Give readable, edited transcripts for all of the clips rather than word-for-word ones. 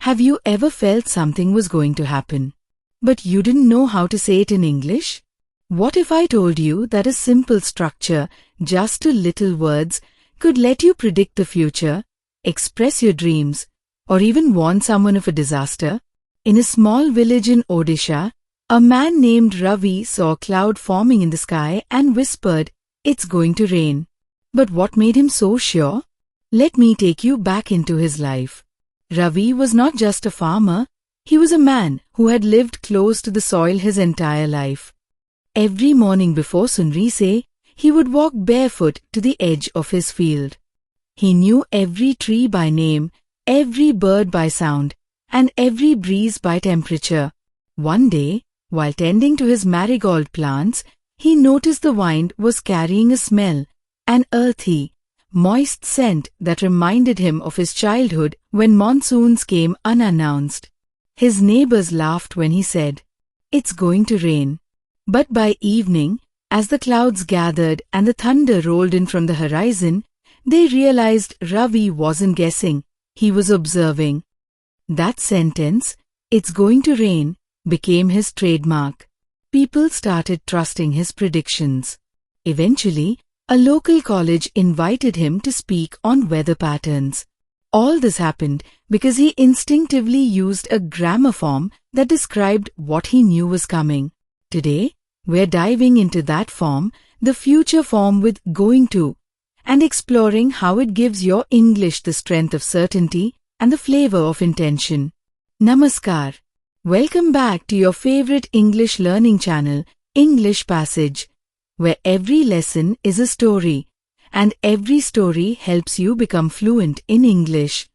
Have you ever felt something was going to happen, but you didn't know how to say it in English? What if I told you that a simple structure, just 2 little words, could let you predict the future, express your dreams, or even warn someone of a disaster? In a small village in Odisha, a man named Ravi saw a cloud forming in the sky and whispered, "It's going to rain." But what made him so sure? Let me take you back into his life. Ravi was not just a farmer, he was a man who had lived close to the soil his entire life. Every morning before sunrise, he would walk barefoot to the edge of his field. He knew every tree by name, every bird by sound, and every breeze by temperature. One day, while tending to his marigold plants, he noticed the wind was carrying a smell, an earthy, moist scent that reminded him of his childhood when monsoons came unannounced. His neighbors laughed when he said, "It's going to rain." But by evening, as the clouds gathered and the thunder rolled in from the horizon, they realized Ravi wasn't guessing, he was observing. That sentence, "It's going to rain," became his trademark. People started trusting his predictions. Eventually, a local college invited him to speak on weather patterns. All this happened because he instinctively used a grammar form that described what he knew was coming. Today, we're diving into that form, the future form with "going to," and exploring how it gives your English the strength of certainty and the flavor of intention. Namaskar. Welcome back to your favorite English learning channel, English Passage, where every lesson is a story, and every story helps you become fluent in English.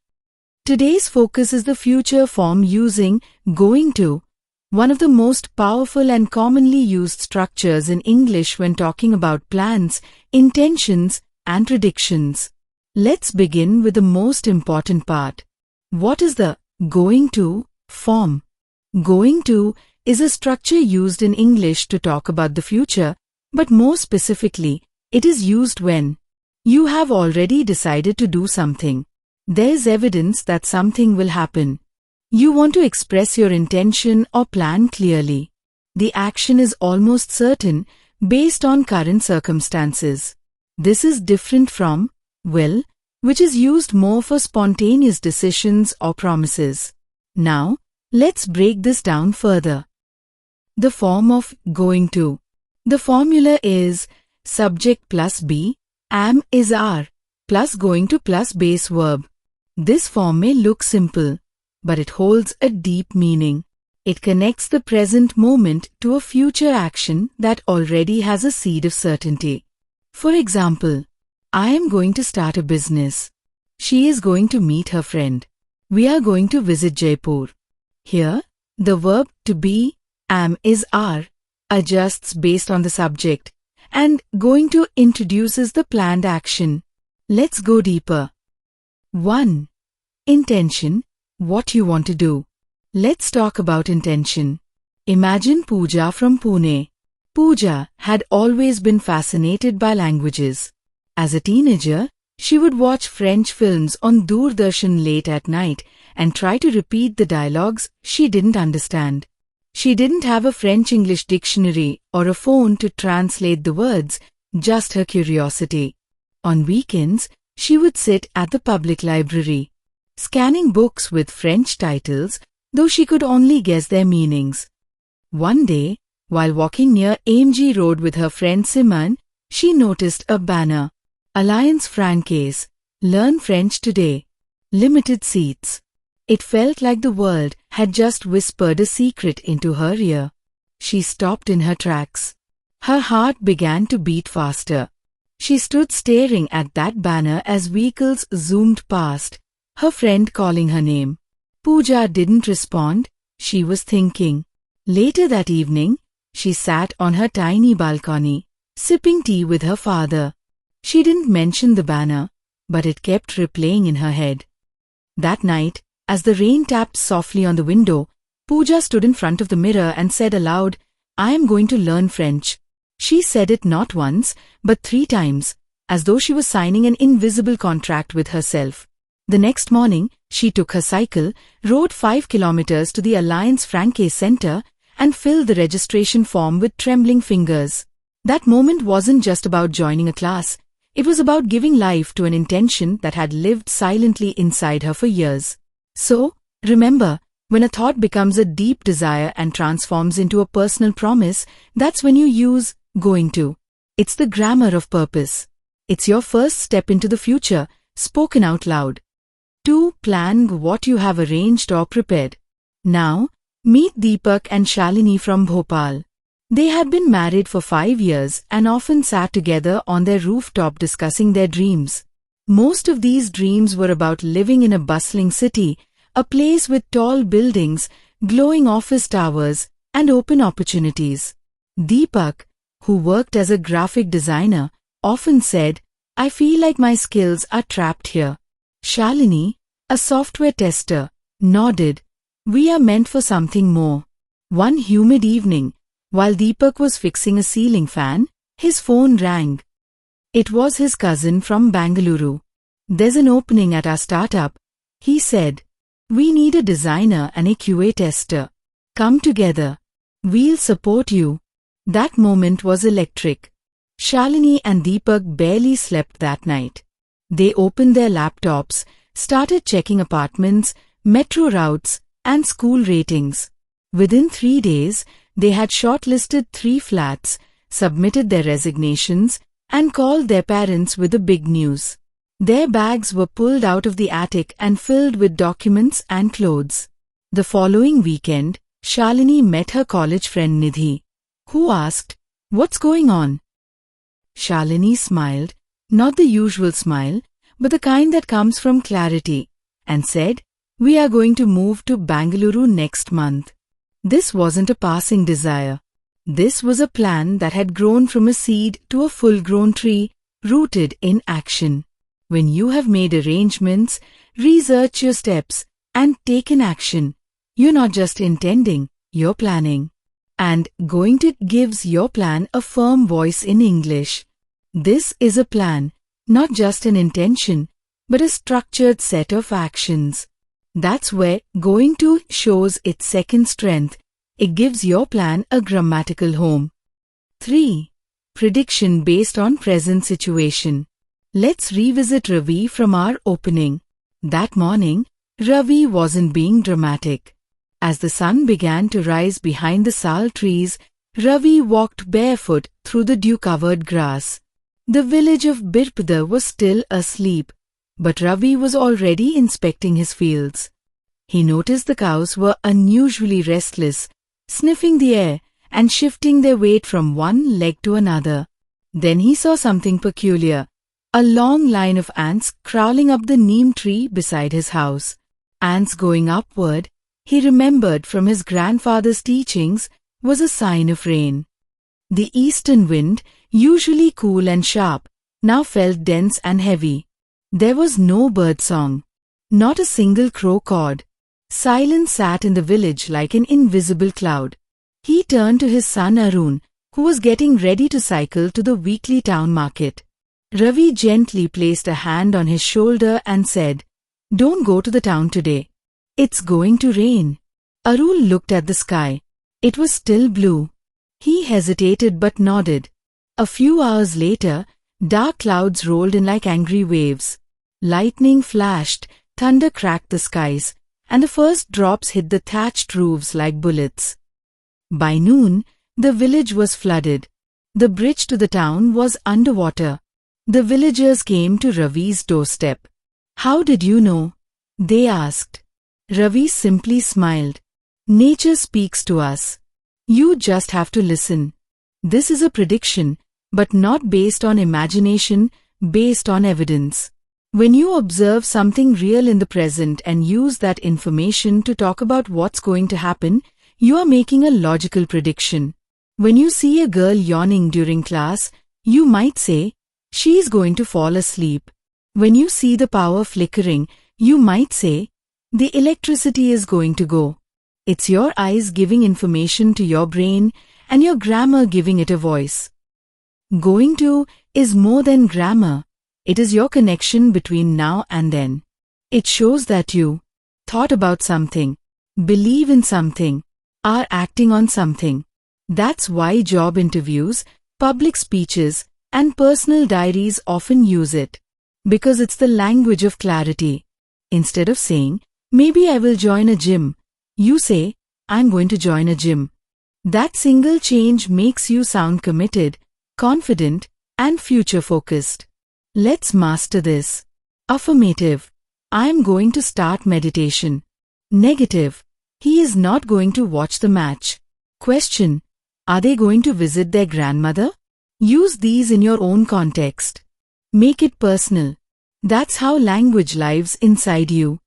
Today's focus is the future form using "going to," one of the most powerful and commonly used structures in English when talking about plans, intentions, and predictions. Let's begin with the most important part. What is the "going to" form? Going to is a structure used in English to talk about the future, but more specifically, it is used when you have already decided to do something. There is evidence that something will happen. You want to express your intention or plan clearly. The action is almost certain based on current circumstances. This is different from will, which is used more for spontaneous decisions or promises. Now, let's break this down further. The form of "going to." The formula is subject plus be, am is are, plus going to plus base verb. This form may look simple, but it holds a deep meaning. It connects the present moment to a future action that already has a seed of certainty. For example, I am going to start a business. She is going to meet her friend. We are going to visit Jaipur. Here, the verb to be, am is are, adjusts based on the subject, and going to introduces the planned action. Let's go deeper. 1. Intention, what you want to do. Let's talk about intention. Imagine Pooja from Pune. Pooja had always been fascinated by languages. As a teenager, she would watch French films on Doordarshan late at night and try to repeat the dialogues she didn't understand. She didn't have a French-English dictionary or a phone to translate the words, just her curiosity. On weekends, she would sit at the public library, scanning books with French titles, though she could only guess their meanings. One day, while walking near AMG Road with her friend Simon, she noticed a banner. Alliance Francaise, Learn French Today. Limited seats. It felt like the world had just whispered a secret into her ear. She stopped in her tracks. Her heart began to beat faster. She stood staring at that banner as vehicles zoomed past, her friend calling her name. Pooja didn't respond, she was thinking. Later that evening, she sat on her tiny balcony, sipping tea with her father. She didn't mention the banner, but it kept replaying in her head. That night, as the rain tapped softly on the window, Pooja stood in front of the mirror and said aloud, "I am going to learn French." She said it not once, but 3 times, as though she was signing an invisible contract with herself. The next morning, She took her cycle, rode 5 kilometers to the Alliance Francaise Center, and filled the registration form with trembling fingers. That moment wasn't just about joining a class. It was about giving life to an intention that had lived silently inside her for years. So, remember, when a thought becomes a deep desire and transforms into a personal promise, that's when you use going to. It's the grammar of purpose. It's your first step into the future, spoken out loud. 2. Plan what you have arranged or prepared. Now, meet Deepak and Shalini from Bhopal. They had been married for 5 years and often sat together on their rooftop discussing their dreams. Most of these dreams were about living in a bustling city, a place with tall buildings, glowing office towers, and open opportunities. Deepak, who worked as a graphic designer, often said, "I feel like my skills are trapped here." Shalini, a software tester, nodded, "We are meant for something more." One humid evening, while Deepak was fixing a ceiling fan, his phone rang. It was his cousin from Bengaluru. "There's an opening at our startup," he said. "We need a designer and a QA tester. Come together. We'll support you." That moment was electric. Shalini and Deepak barely slept that night. They opened their laptops, started checking apartments, metro routes, and school ratings. Within 3 days, they had shortlisted 3 flats, submitted their resignations, and called their parents with the big news. Their bags were pulled out of the attic and filled with documents and clothes. The following weekend, Shalini met her college friend Nidhi, who asked, "What's going on?" Shalini smiled, not the usual smile, but the kind that comes from clarity, and said, "We are going to move to Bengaluru next month." This wasn't a passing desire. This was a plan that had grown from a seed to a full-grown tree, rooted in action. When you have made arrangements, researched your steps, and taken action, you're not just intending, you're planning. And going to gives your plan a firm voice in English. This is a plan, not just an intention, but a structured set of actions. That's where going to shows its second strength. It gives your plan a grammatical home. 3. Prediction based on present situation. Let's revisit Ravi from our opening. That morning, Ravi wasn't being dramatic. As the sun began to rise behind the sal trees, Ravi walked barefoot through the dew-covered grass. The village of Birpada was still asleep, but Ravi was already inspecting his fields. He noticed the cows were unusually restless, sniffing the air and shifting their weight from one leg to another. Then he saw something peculiar, a long line of ants crawling up the neem tree beside his house. Ants going upward, he remembered from his grandfather's teachings, was a sign of rain. The eastern wind, usually cool and sharp, now felt dense and heavy. There was no bird song. Not a single crow cawed. Silence sat in the village like an invisible cloud. He turned to his son Arun, who was getting ready to cycle to the weekly town market. Ravi gently placed a hand on his shoulder and said, "Don't go to the town today. It's going to rain." Arun looked at the sky. It was still blue. He hesitated but nodded. A few hours later, dark clouds rolled in like angry waves. Lightning flashed, thunder cracked the skies, and the first drops hit the thatched roofs like bullets. By noon, the village was flooded. The bridge to the town was underwater. The villagers came to Ravi's doorstep. "How did you know?" they asked. Ravi simply smiled. "Nature speaks to us. You just have to listen. This is a prediction, but not based on imagination, based on evidence. When you observe something real in the present and use that information to talk about what's going to happen, you are making a logical prediction. When you see a girl yawning during class, you might say, she's going to fall asleep. When you see the power flickering, you might say, the electricity is going to go. It's your eyes giving information to your brain and your grammar giving it a voice. Going to is more than grammar. It is your connection between now and then. It shows that you thought about something, believe in something, are acting on something. That's why job interviews, public speeches, and personal diaries often use it. Because it's the language of clarity. Instead of saying, maybe I will join a gym, you say, I'm going to join a gym. That single change makes you sound committed, confident, and future-focused. Let's master this. Affirmative. I am going to start meditation. Negative. He is not going to watch the match. Question. Are they going to visit their grandmother? Use these in your own context. Make it personal. That's how language lives inside you.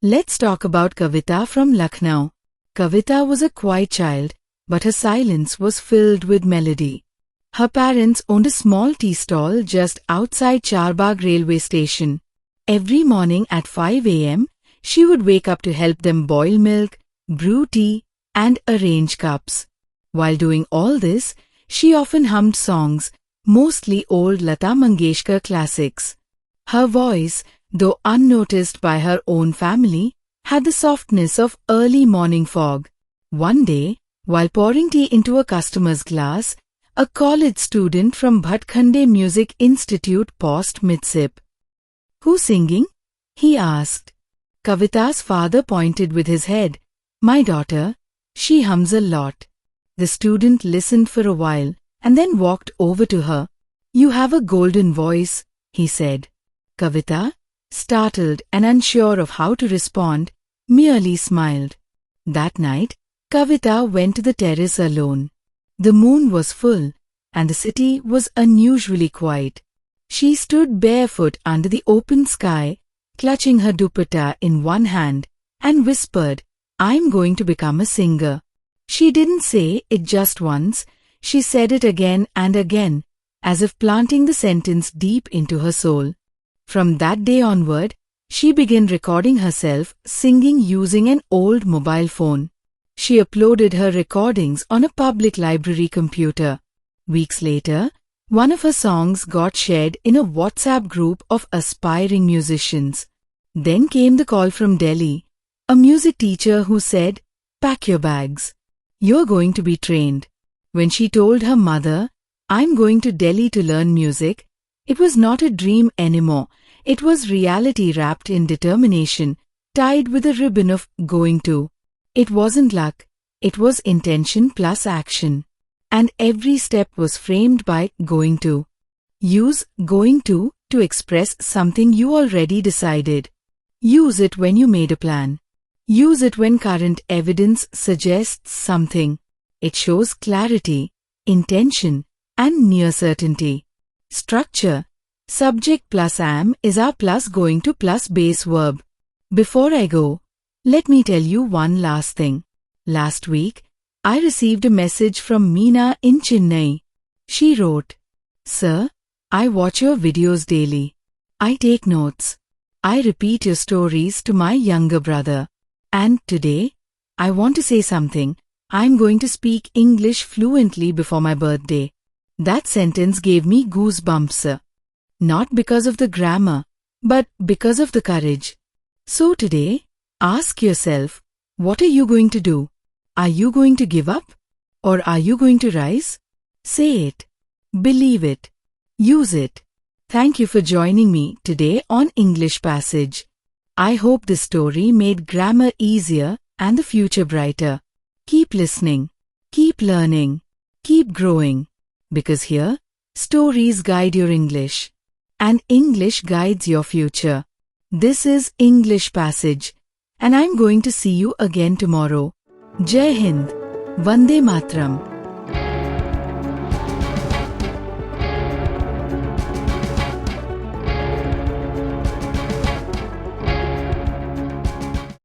Let's talk about Kavita from Lucknow. Kavita was a quiet child, but her silence was filled with melody. Her parents owned a small tea stall just outside Charbagh railway station. Every morning at 5 a.m., she would wake up to help them boil milk, brew tea, and arrange cups. While doing all this, she often hummed songs, mostly old Lata Mangeshkar classics. Her voice, though unnoticed by her own family, had the softness of early morning fog. One day, while pouring tea into a customer's glass, a college student from Bhatkhande Music Institute paused mid-sip. Who's singing? He asked. Kavita's father pointed with his head. My daughter. She hums a lot. The student listened for a while and then walked over to her. You have a golden voice, he said. Kavita, startled and unsure of how to respond, merely smiled. That night, Kavita went to the terrace alone. The moon was full, and the city was unusually quiet. She stood barefoot under the open sky, clutching her dupatta in one hand, and whispered, I'm going to become a singer. She didn't say it just once, she said it again and again, as if planting the sentence deep into her soul. From that day onward, she began recording herself singing using an old mobile phone. She uploaded her recordings on a public library computer. Weeks later, one of her songs got shared in a WhatsApp group of aspiring musicians. Then came the call from Delhi, a music teacher who said, pack your bags. You're going to be trained. When she told her mother, I'm going to Delhi to learn music, it was not a dream anymore. It was reality wrapped in determination, tied with a ribbon of going to. It wasn't luck, it was intention plus action. And every step was framed by going to. Use going to express something you already decided. Use it when you made a plan. Use it when current evidence suggests something. It shows clarity, intention, and near certainty. Structure. Subject plus am is our plus going to plus base verb. Before I go, let me tell you one last thing. Last week, I received a message from Meena in Chennai. She wrote, Sir, I watch your videos daily. I take notes. I repeat your stories to my younger brother. And today, I want to say something. I'm going to speak English fluently before my birthday. That sentence gave me goosebumps. Not because of the grammar, but because of the courage. So today, ask yourself, what are you going to do? Are you going to give up? Or are you going to rise? Say it. Believe it. Use it. Thank you for joining me today on English Passage. I hope this story made grammar easier and the future brighter. Keep listening. Keep learning. Keep growing. Because here, stories guide your English. And English guides your future. This is English Passage. And I'm going to see you again tomorrow. Jai Hind. Vande Matram.